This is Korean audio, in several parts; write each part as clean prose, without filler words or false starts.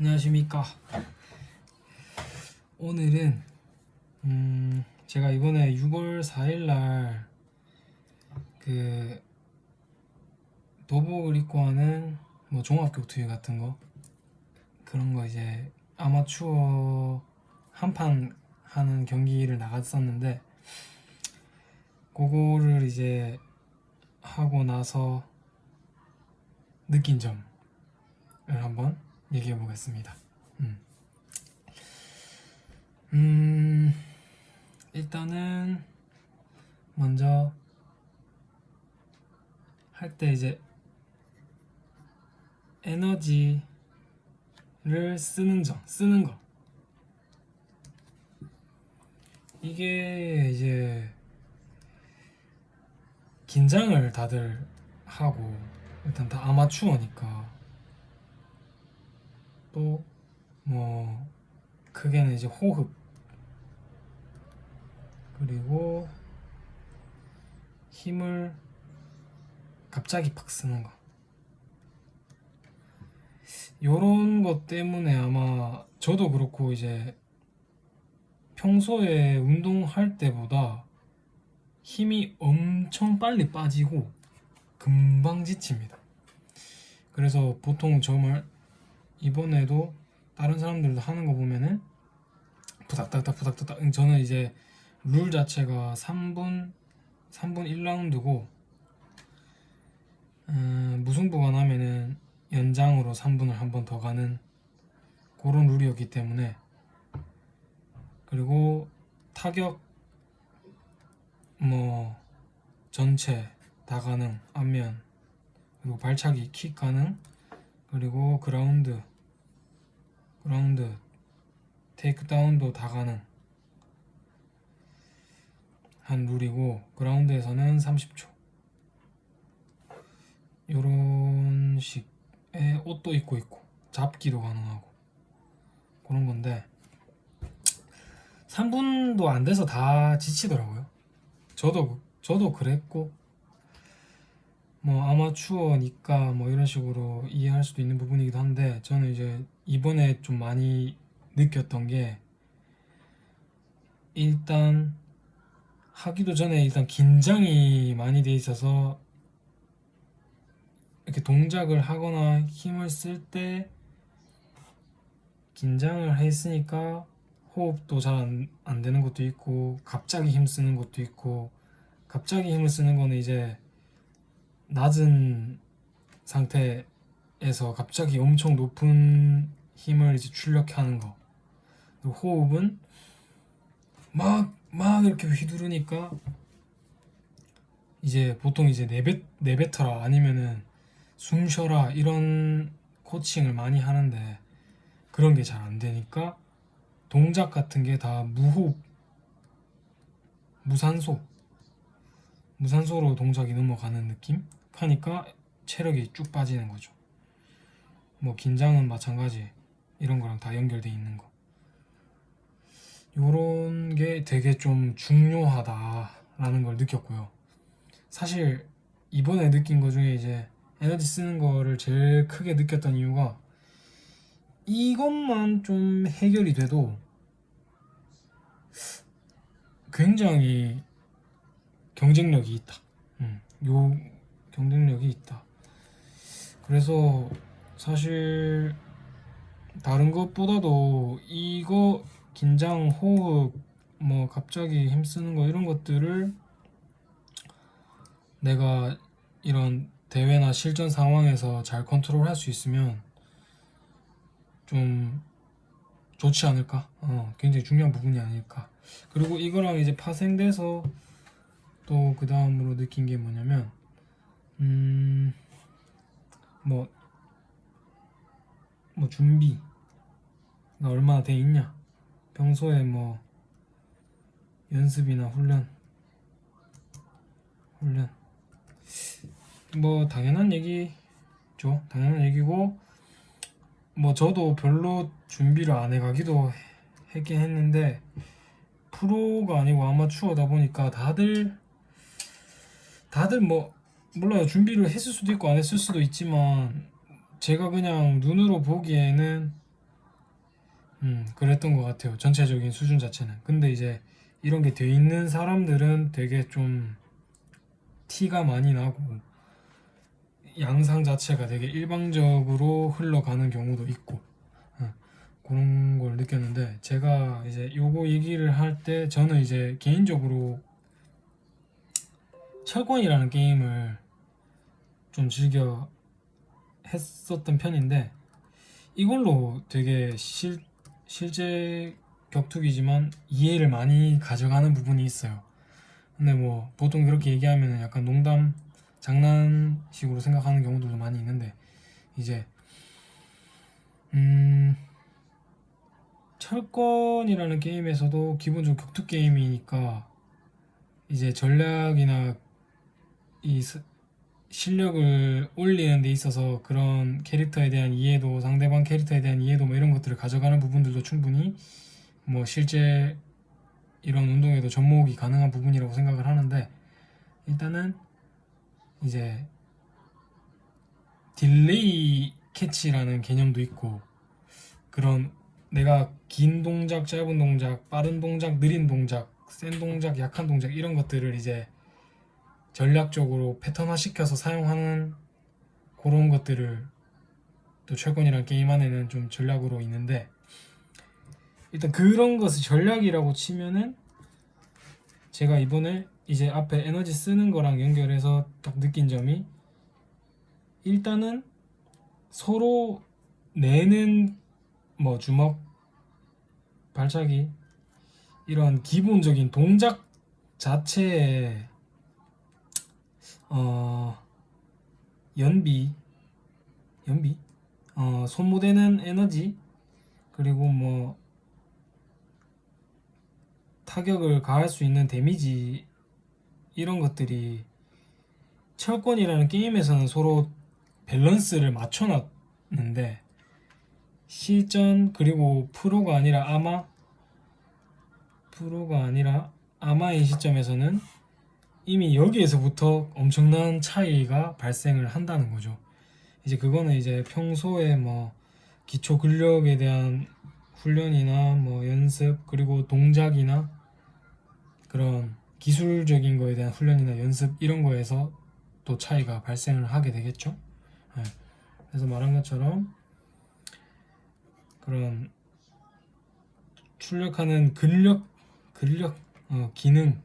안녕하십니까. 오늘은 제가 이번에 6월 4일날 그 도복을 입고 하는 뭐 종합격투기 같은 거 그런 거 이제 아마추어 한판 하는 경기를 나갔었는데, 그거를 이제 하고 나서 느낀 점을 한번 얘기해 보겠습니다. 일단은 먼저 할 때 이제 에너지를 쓰는 거. 이게 이제 긴장을 다들 하고, 일단 다 아마추어니까 또 뭐 크게는 이제 호흡, 그리고 힘을 갑자기 팍 쓰는 거, 요런 것 때문에 아마 저도 그렇고 이제 평소에 운동할 때보다 힘이 엄청 빨리 빠지고 금방 지칩니다. 그래서 보통 정말 이번에도 다른 사람들도 하는 거 보면은 부닥닥닥, 저는 이제 룰 자체가 3분 1라운드고 무승부가 나면은 연장으로 3분을 한 번 더 가는 그런 룰이었기 때문에, 그리고 타격 뭐 전체 다 가능, 앞면, 그리고 발차기 킥 가능, 그리고 그라운드 테이크다운도 다 가능 한 룰이고, 그라운드에서는 30초 요런 식의 옷도 입고 있고 잡기도 가능하고 그런 건데, 3분도 안 돼서 다 지치더라고요. 저도 그랬고, 뭐 아마추어니까 뭐 이런 식으로 이해할 수도 있는 부분이기도 한데, 저는 이제 이번에 좀 많이 느꼈던 게, 일단 하기도 전에 일단 긴장이 많이 돼 있어서 이렇게 동작을 하거나 힘을 쓸 때 긴장을 했으니까 호흡도 잘 안 되는 것도 있고, 갑자기 힘 쓰는 것도 있고, 갑자기 힘을 쓰는 거는 이제 낮은 상태에서 갑자기 엄청 높은 힘을 이제 출력하는 거. 그리고 호흡은 막 이렇게 휘두르니까 이제 보통 이제 내뱉어라 아니면은 숨 쉬어라 이런 코칭을 많이 하는데, 그런 게 잘 안 되니까 동작 같은 게 다 무호흡, 무산소로 동작이 넘어가는 느낌 하니까 체력이 쭉 빠지는 거죠. 뭐 긴장은 마찬가지, 이런 거랑 다 연결돼 있는 거. 요런 게 되게 좀 중요하다라는 걸 느꼈고요. 사실 이번에 느낀 거 중에 이제 에너지 쓰는 거를 제일 크게 느꼈던 이유가, 이것만 좀 해결이 돼도 굉장히 경쟁력이 있다. 요 경쟁력이 있다. 그래서 사실 다른 것보다도 이거 긴장, 호흡, 뭐 갑자기 힘쓰는 거 이런 것들을 내가 이런 대회나 실전 상황에서 잘 컨트롤할 수 있으면 좀 좋지 않을까? 굉장히 중요한 부분이 아닐까. 그리고 이거랑 이제 파생돼서 또 그 다음으로 느낀 게 뭐냐면, 뭐 준비가 얼마나 돼 있냐, 평소에 뭐 연습이나 훈련 뭐 당연한 얘기고, 뭐 저도 별로 준비를 안 해가기도 했긴 했는데, 프로가 아니고 아마추어다 보니까 다들 뭐 몰라요, 준비를 했을 수도 있고 안 했을 수도 있지만, 제가 그냥 눈으로 보기에는 그랬던 것 같아요. 전체적인 수준 자체는. 근데 이제 이런 게 돼 있는 사람들은 되게 좀 티가 많이 나고 양상 자체가 되게 일방적으로 흘러가는 경우도 있고 그런 걸 느꼈는데, 제가 이제 요거 얘기를 할 때 저는 이제 개인적으로 철권이라는 게임을 좀 즐겨 했었던 편인데, 이걸로 되게 실제 격투기지만 이해를 많이 가져가는 부분이 있어요. 근데 뭐 보통 그렇게 얘기하면 약간 농담 장난식으로 생각하는 경우도 많이 있는데, 이제 철권이라는 게임에서도 기본적으로 격투 게임이니까 이제 전략이나 이 실력을 올리는 데 있어서 그런 캐릭터에 대한 이해도, 상대방 캐릭터에 대한 이해도 뭐 이런 것들을 가져가는 부분들도 충분히 뭐 실제 이런 운동에도 접목이 가능한 부분이라고 생각을 하는데, 일단은 이제 딜레이 캐치라는 개념도 있고, 그런 내가 긴 동작, 짧은 동작, 빠른 동작, 느린 동작, 센 동작, 약한 동작 이런 것들을 이제 전략적으로 패턴화 시켜서 사용하는 그런 것들을 또 철권이란 게임 안에는 좀 전략으로 있는데, 일단 그런 것을 전략이라고 치면은 제가 이번에 이제 앞에 에너지 쓰는 거랑 연결해서 딱 느낀 점이, 일단은 서로 내는 뭐 주먹, 발차기 이런 기본적인 동작 자체에 연비 소모되는 에너지, 그리고 뭐 타격을 가할 수 있는 데미지, 이런 것들이 철권이라는 게임에서는 서로 밸런스를 맞춰놨는데, 실전 그리고 프로가 아니라 아마의 시점에서는 이미 여기에서부터 엄청난 차이가 발생을 한다는 거죠. 이제 그거는 이제 평소에 뭐 기초 근력에 대한 훈련이나 뭐 연습, 그리고 동작이나 그런 기술적인 거에 대한 훈련이나 연습, 이런 거에서 또 차이가 발생을 하게 되겠죠. 네. 그래서 말한 것처럼 그런 출력하는 기능,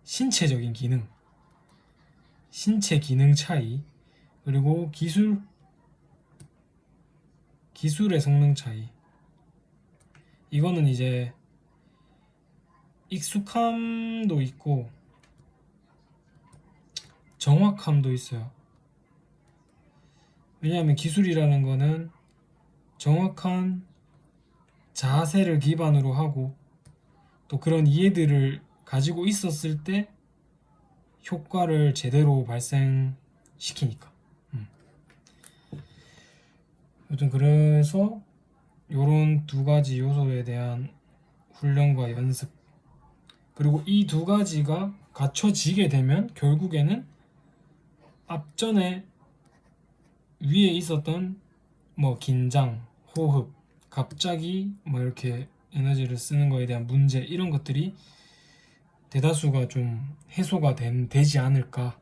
신체적인 기능, 신체 기능 차이, 그리고 기술의 성능 차이, 이거는 이제 익숙함도 있고 정확함도 있어요. 왜냐하면 기술이라는 거는 정확한 자세를 기반으로 하고 또 그런 이해들을 가지고 있었을 때 효과를 제대로 발생시키니까. 여튼 그래서 요런 두 가지 요소에 대한 훈련과 연습, 그리고 이 두 가지가 갖춰지게 되면 결국에는 앞전에 위에 있었던 뭐 긴장, 호흡, 갑자기 뭐 이렇게 에너지를 쓰는 거에 대한 문제, 이런 것들이 대다수가 좀 해소가 되지 않을까,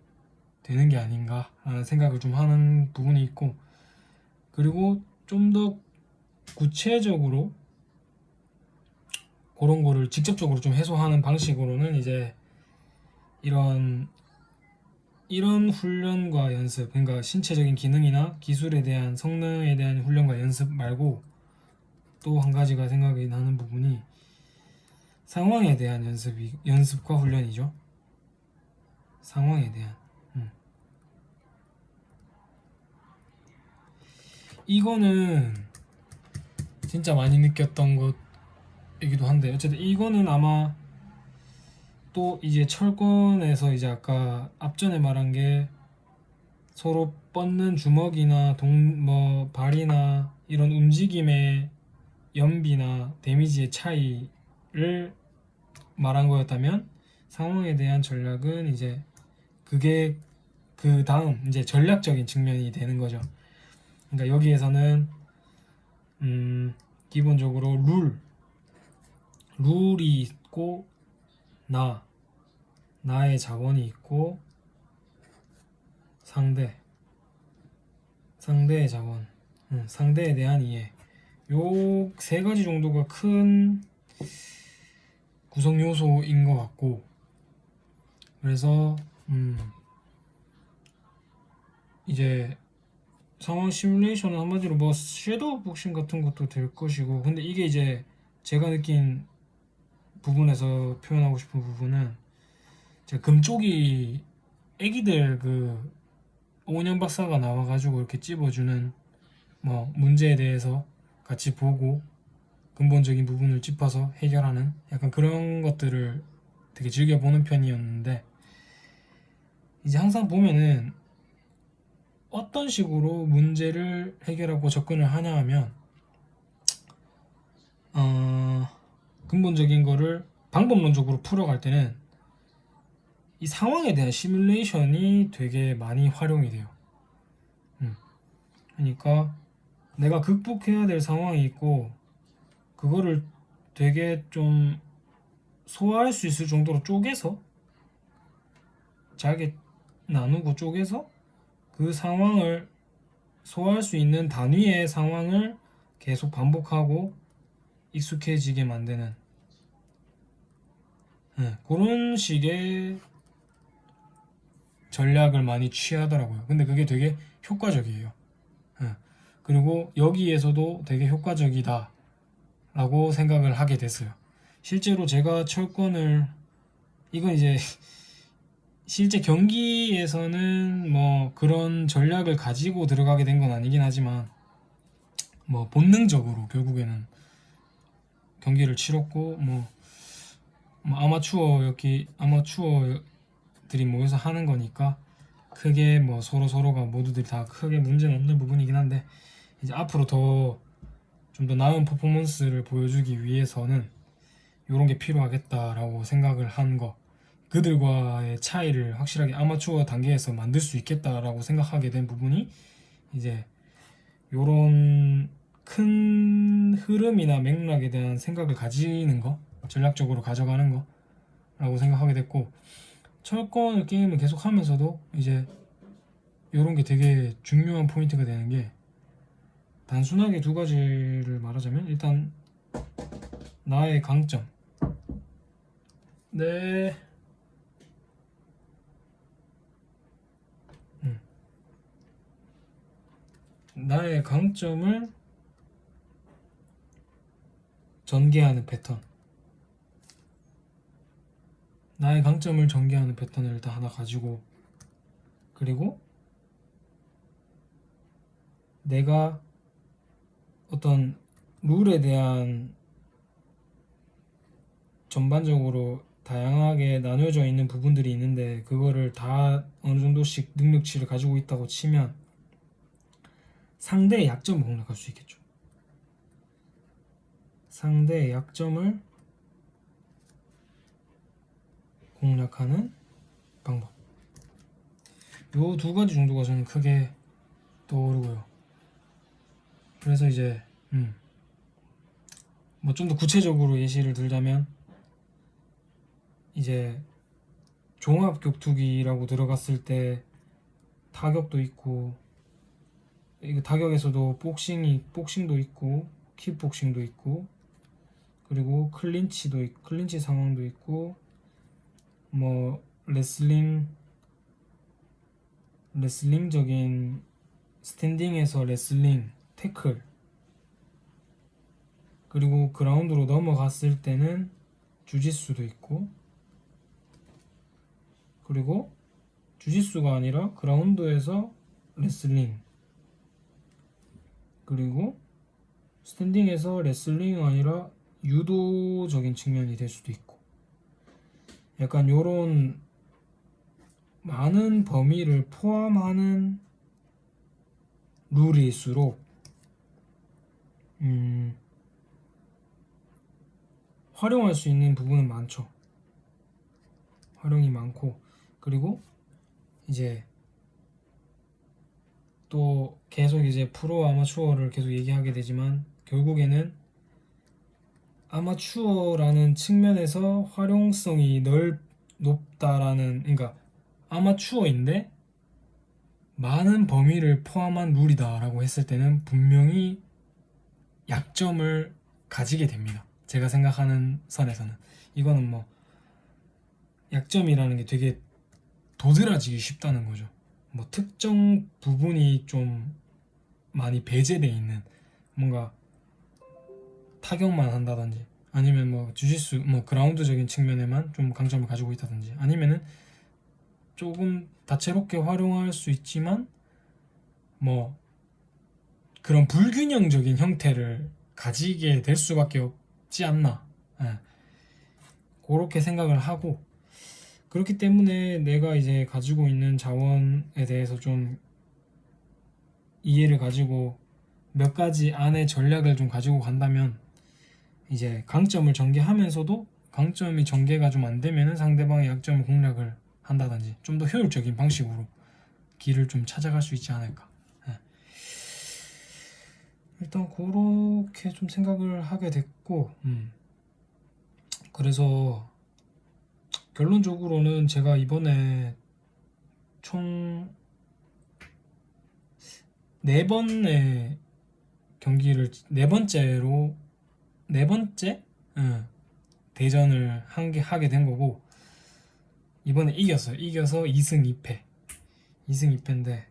되는 게 아닌가 라는 생각을 좀 하는 부분이 있고, 그리고 좀 더 구체적으로 그런 거를 직접적으로 좀 해소하는 방식으로는 이제 이런 훈련과 연습, 그러니까 신체적인 기능이나 기술에 대한 성능에 대한 훈련과 연습 말고 또 한 가지가 생각이 나는 부분이 상황에 대한 연습과 훈련이죠. 상황에 대한. 이거는 진짜 많이 느꼈던 것이기도 한데, 어쨌든 이거는 아마 또 이제 철권에서 이제 아까 앞전에 말한 게 서로 뻗는 주먹이나 발이나 이런 움직임의 연비나 데미지의 차이를 말한 거였다면, 상황에 대한 전략은 이제 그게 그 다음 이제 전략적인 측면이 되는 거죠. 그러니까 여기에서는 기본적으로 룰이 있고 나의 자본이 있고 상대의 자본, 상대에 대한 이해. 요 세 가지 정도가 큰 구성 요소인 것 같고, 그래서 이제 상황 시뮬레이션은 한마디로 뭐 섀도우 복싱 같은 것도 될 것이고, 근데 이게 이제 제가 느낀 부분에서 표현하고 싶은 부분은, 제가 금쪽이 애기들 그 오은영 박사가 나와가지고 이렇게 찝어주는 뭐 문제에 대해서 같이 보고 근본적인 부분을 짚어서 해결하는 약간 그런 것들을 되게 즐겨보는 편이었는데, 이제 항상 보면은 어떤 식으로 문제를 해결하고 접근을 하냐 하면 근본적인 거를 방법론적으로 풀어갈 때는 이 상황에 대한 시뮬레이션이 되게 많이 활용이 돼요. 그러니까 내가 극복해야 될 상황이 있고 그거를 되게 좀 소화할 수 있을 정도로 쪼개서 잘게 나누고 쪼개서 그 상황을 소화할 수 있는 단위의 상황을 계속 반복하고 익숙해지게 만드는 그런 식의 전략을 많이 취하더라고요. 근데 그게 되게 효과적이에요. 그리고 여기에서도 되게 효과적이다 라고 생각을 하게 됐어요. 실제로 제가 철권을, 이건 이제 실제 경기에서는 뭐 그런 전략을 가지고 들어가게 된 건 아니긴 하지만 뭐 본능적으로 결국에는 경기를 치렀고, 뭐 아마추어들이 모여서 하는 거니까 크게 뭐 서로가 모두들 다 크게 문제는 없는 부분이긴 한데, 이제 앞으로 좀 더 나은 퍼포먼스를 보여주기 위해서는 이런 게 필요하겠다라고 생각을 한 거, 그들과의 차이를 확실하게 아마추어 단계에서 만들 수 있겠다라고 생각하게 된 부분이 이제 요런 큰 흐름이나 맥락에 대한 생각을 가지는 거, 전략적으로 가져가는 거 라고 생각하게 됐고, 철권 게임을 계속 하면서도 이제 요런 게 되게 중요한 포인트가 되는 게, 단순하게 두 가지를 말하자면, 일단 나의 강점, 네. 나의 강점을 전개하는 패턴, 나의 강점을 전개하는 패턴을 일단 하나 가지고, 그리고 내가 어떤 룰에 대한 전반적으로 다양하게 나뉘어져 있는 부분들이 있는데, 그거를 다 어느 정도씩 능력치를 가지고 있다고 치면 상대의 약점을 공략할 수 있겠죠. 상대의 약점을 공략하는 방법, 요 두 가지 정도가 저는 크게 떠오르고요. 그래서 이제 뭐 좀 더 구체적으로 예시를 들자면, 이제 종합 격투기라고 들어갔을 때 타격도 있고, 이거 타격에서도 복싱도 있고 킥복싱도 있고, 그리고 클린치 상황도 있고, 뭐 레슬링적인 스탠딩에서 레슬링, 태클, 그리고 그라운드로 넘어갔을 때는 주짓수도 있고, 그리고 주짓수가 아니라 그라운드에서 레슬링, 그리고 스탠딩에서 레슬링이 아니라 유도적인 측면이 될 수도 있고, 약간 요런 많은 범위를 포함하는 룰일수록 활용할 수 있는 부분은 많죠. 활용이 많고, 그리고 이제 또 계속 이제 프로 아마추어를 계속 얘기하게 되지만, 결국에는 아마추어라는 측면에서 활용성이 높다라는, 그러니까 아마추어인데 많은 범위를 포함한 룰이다라고 했을 때는 분명히 약점을 가지게 됩니다. 제가 생각하는 선에서는. 이거는 뭐 약점이라는 게 되게 도드라지기 쉽다는 거죠. 뭐 특정 부분이 좀 많이 배제돼 있는, 뭔가 타격만 한다든지 아니면 뭐 주짓수 뭐 그라운드적인 측면에만 좀 강점을 가지고 있다든지, 아니면은 조금 다채롭게 활용할 수 있지만 뭐 그런 불균형적인 형태를 가지게 될 수밖에 없지 않나. 예. 그렇게 생각을 하고, 그렇기 때문에 내가 이제 가지고 있는 자원에 대해서 좀 이해를 가지고 몇 가지 안의 전략을 좀 가지고 간다면, 이제 강점을 전개하면서도 강점이 전개가 좀 안 되면은 상대방의 약점을 공략을 한다든지 좀 더 효율적인 방식으로 길을 좀 찾아갈 수 있지 않을까. 예. 일단 그렇게 좀 생각을 하게 됐고, 그래서 결론적으로는 제가 이번에 총 4번의 경기를, 네 번째 대전을 하게 된 거고, 이번에 이겼어요. 이겨서 2승 2패. 2승 2패인데,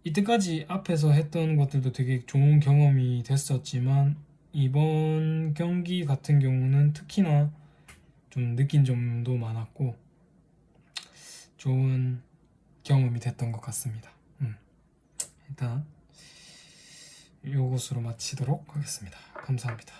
이때까지 앞에서 했던 것들도 되게 좋은 경험이 됐었지만 이번 경기 같은 경우는 특히나 좀 느낀 점도 많았고 좋은 경험이 됐던 것 같습니다. 일단 요것으로 마치도록 하겠습니다. 감사합니다.